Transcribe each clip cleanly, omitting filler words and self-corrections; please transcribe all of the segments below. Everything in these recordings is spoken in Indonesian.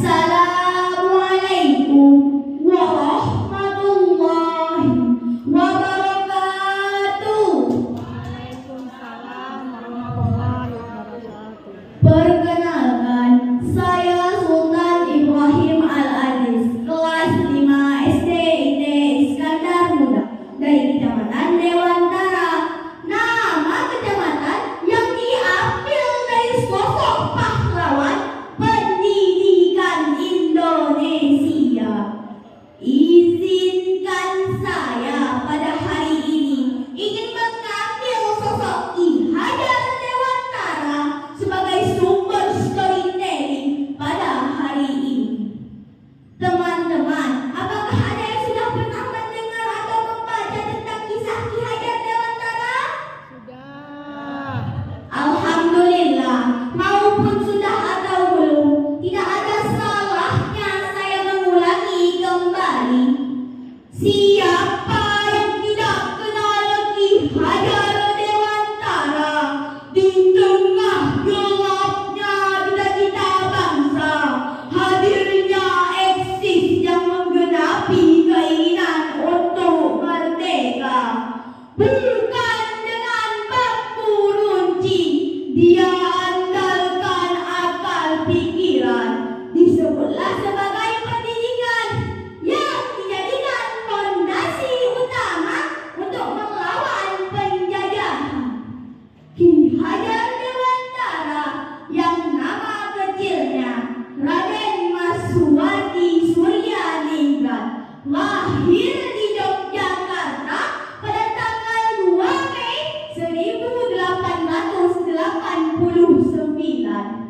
Assalamualaikum warahmatullahi wabarakatuh. Waalaikumsalam warahmatullahi wabarakatuh. Perkenalkan, saya Sultan Ibrahim Al-Aziz, kelas 5 SD ID Iskandar Muda dari Kecamatan Dewantara. Nama kecamatan yang diambil dari sosok pahlawan pendidikan Indonesia. Izinkan saya pada hari ini ingin mengambil sosok Ki Hajar Dewantara sebagai sumber storytelling pada hari ini. Teman-teman, apakah ada yang sudah pernah mendengar atau membaca tentang kisah Ki Hajar Dewantara? Sudah. Alhamdulillah, maupun sudah atau belum, tidak ada salahnya saya mengulangi kembali. Siapa yang tidak kenal Ki Hajar Dewantara di tengah gelapnya cita-cita bangsa, hadirnya eksis yang menggenapi keinginan untuk merdeka. Bukan dengan baku runcing, dia andalkan akal pikiran. Disebutlah sebagai pendidikan yang dijadikan fondasi utama untuk melawan penjajahan. Ki Hajar Dewantara yang nama kecilnya Raden Maswati Suryaningrat lahir di Yogyakarta pada tanggal 2 Mei 1889.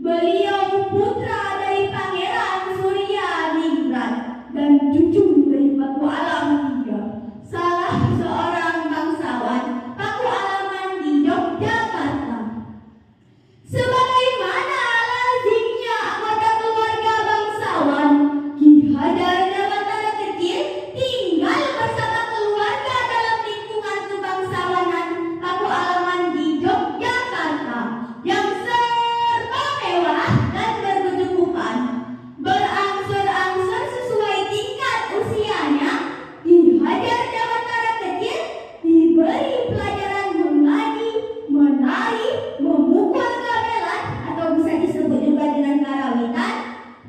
Beliau putra dari Pangeran Suryaningrat dan cucu dari Paku Alam III, salah seorang bangsawan Paku Alaman di Yogyakarta. Sebagaimana lazimnya anggota keluarga bangsawan, Ki Hajar Dewantara kecil tinggal bersama keluarga dalam lingkungan kebangsawanan Paku Alaman di Yogyakarta yang serba mewah dan berkecukupan. Berangsur-angsur sesuai tingkat usianya, Ki Hajar Dewantara kecil diberi pelajaran mengaji, menari, memukul gamelan atau bisa disebut juga dengan karawitan,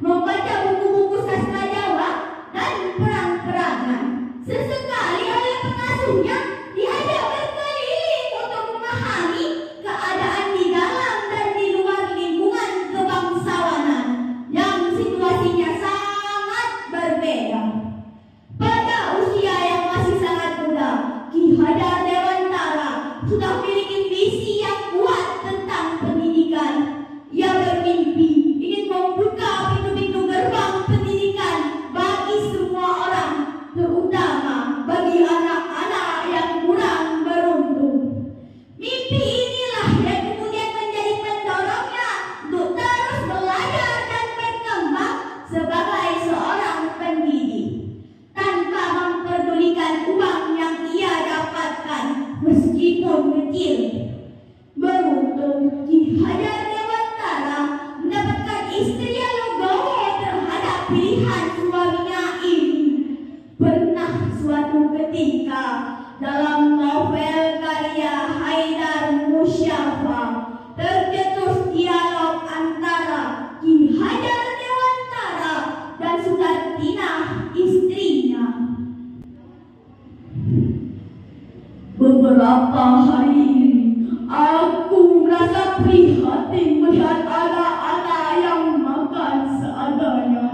membaca buku-buku sastra Jawa, dan perang-perangan. Sesekali oleh pengasuhnya diajak berkeliling untuk memahami keadaan di dalam dan di luar lingkungan kebangsawanan yang situasinya sangat berbeda. Pada usia yang masih sangat muda, Ki Hajar Dewantara sudah memiliki visi yang kuat tentang pendidikan. Ia bermimpi ingin membuka pintu-pintu gerbang pendidikan bagi semua orang, terutama bagi anak-anak yang kurang beruntung. Mimpi inilah yang kemudian menjadi pendorongnya untuk terus belajar dan berkembang sebagai seorang pendidik, tanpa memperdulikan uang yang ia dapatkan meskipun kecil. Beruntung Ki Hajar Dewantara mendapatkan istri yang legowo terhadap pilihan suaminya ini. Pernah suatu ketika dalam novel karya Haidar Musyafa tercetus dialog antara Ki Hajar Dewantara dan Sukartinah, istrinya. Beberapa hari ini aku merasa prihatin melihat anak-anak yang makan seadanya,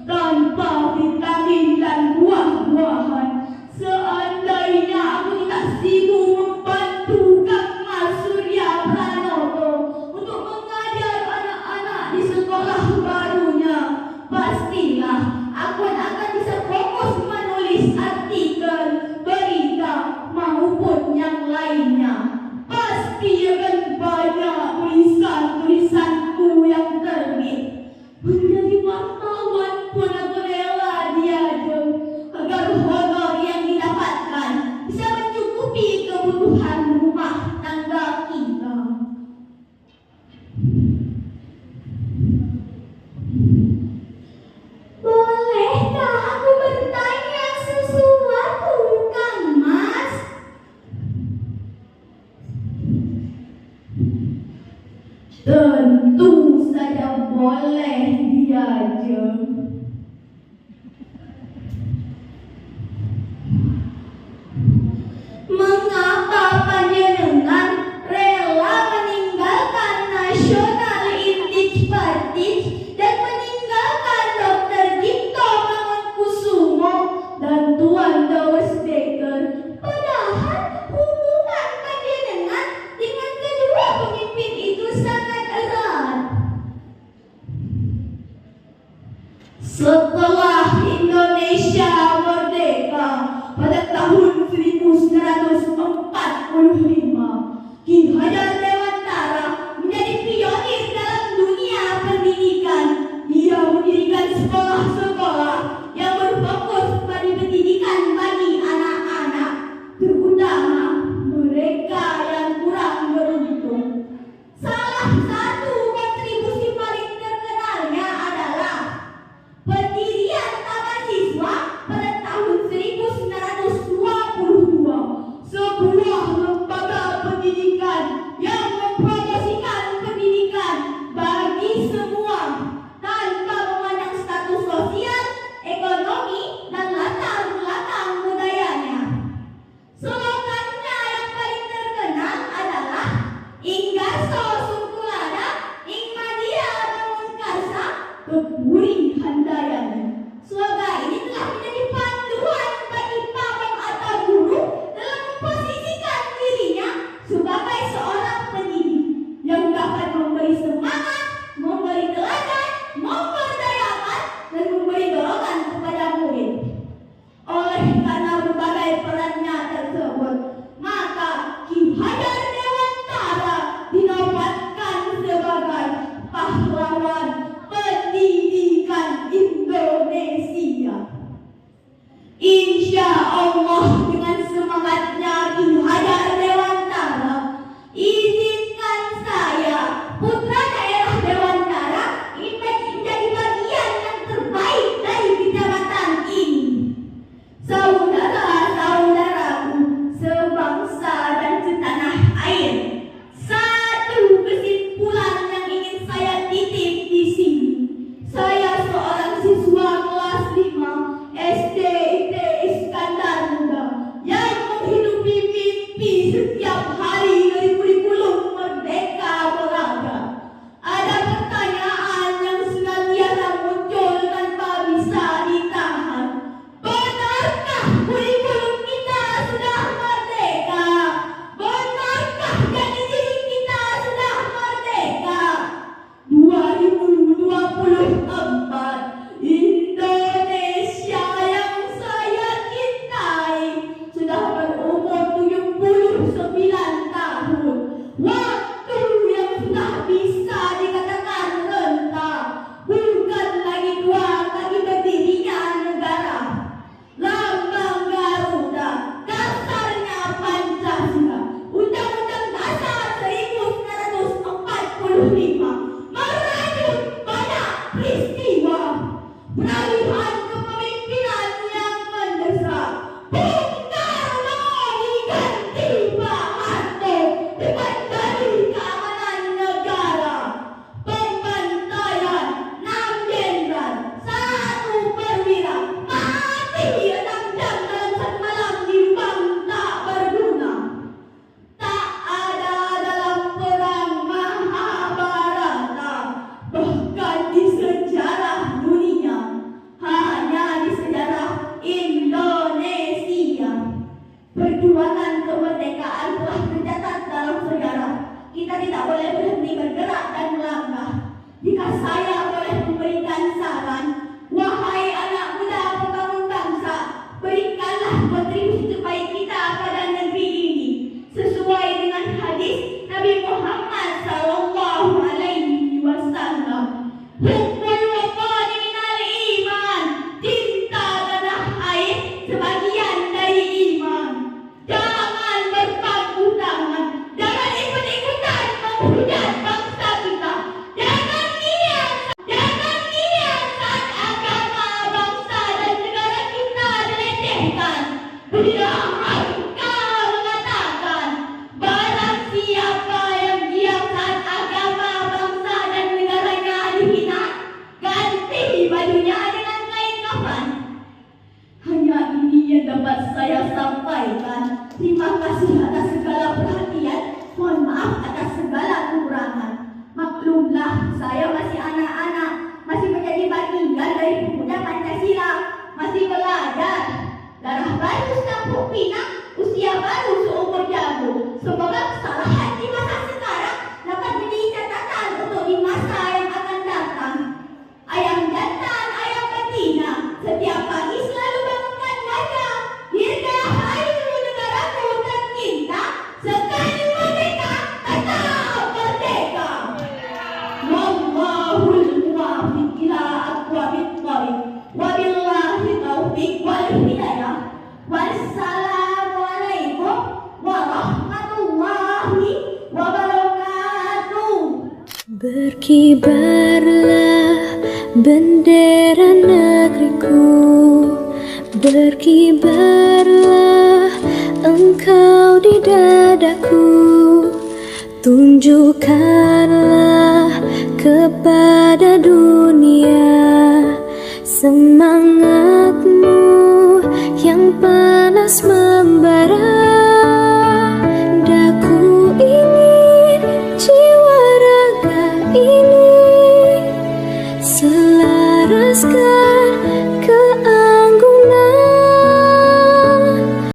tanpa vitamin dan buah-buahan. Seandainya aku tidak sibuk membantu Kang Mas Surya Pranoto untuk mengajar anak-anak di sekolah barunya, pastilah aku akan bisa fokus menulis artikel, berita, maupun yang lainnya. Pasti akan banyak tulisan-tulisanku yang terbit. Menjadi wartawan pun aku rela diajak agar honor yang didapatkan bisa mencukupi kebutuhan rumah tangga kita. Setelah Indonesia merdeka pada tahun 1945, Ki Hajar Dewantara menjadi pionir dalam dunia pendidikan. Ia mendirikan sekolah-sekolah yang berfokus pada pendidikan bagi anak-anak, terutama mereka yang kurang beruntung. Salah satu kontribusi paling terkenalnya adalah pendirian Taman Siswa pada tahun 1922, sebuah lembaga pendidikan yang mempromosikan pendidikan bagi semua tanpa memandang status sosial, ekonomi, dan latar belakang budayanya. Slogannya yang paling terkenal adalah Inggaso Sungkulada, Ingmadia Bangun Karsa, Kepuri Handayani. Slogan ini telah menjadi panduan bagi pamong atau guru dalam memposisikan dirinya sebagai seorang pendidik yang dapat memberi semangat, memberi teladan, memberdayakan, dan memberi dorongan kepada murid. Oleh karena berbagai perannya tersebut, maka Ki Hajar Dewantara dinobatkan sebagai pahlawan pendidikan Indonesia. Insya Allah, dengan semangatnya Ki Hajar Dewantara, izinkan saya, putra daerah Dewantara, ingin menjadi bagian yang terbaik dari kecamatan ini. Saudara-saudaraku sebangsa dan setanah air, satu kesimpulan yang ingin saya titip di sini. Saya seorang siswa kelas 5 SD IT Iskandar Muda yang menghidupi mimpi setiap hari dari kurikulum Merdeka Belajar. Ada pertanyaan yang senantiasa muncul tanpa bisa ditahan. Benarkah kurikulum kita sudah merdeka? Benarkah jati diri kita sudah merdeka? 2024, Indonesia yang saya cintai sudah berumur 79 tahun. Waktu yang sudah bisa dikatakan renta, bukan lagi tua bagi berdirinya negara. Lambang Garuda, dasarnya Pancasila, Undang-Undang Dasar 1945, merujuk pada peristiwa peralihan kepemimpinan yang mendesak. Bung Karno diganti Pak Harto dengan dari keamanan negara. Pembantaian 6 jenderal, 1 perwira, mati 6 jam dalam 1 malam di lubang tak berguna. Tak ada dalam perang Mahabharata, bahkan di sejarah dunia, hanya di sejarah Indonesia. Perjuangan kemerdekaan telah tercatat dalam sejarah. Kita tidak boleh berhenti bergerak dan melangkah. Jika saya boleh memberikan saran, wahai anak muda pembangun bangsa, berikanlah kontribusi terbaik kita pada negeri ini sesuai dengan hadis Nabi Muhammad SAW. Hubbul watani minal iman, cinta tanah air sebagian dari iman. Jangan berpangku tangan, jangan ikut-ikutan menghujat bangsa kita. Jangan Berkibarlah bendera negeriku, berkibarlah engkau di dadaku. Tunjukkanlah kepada dunia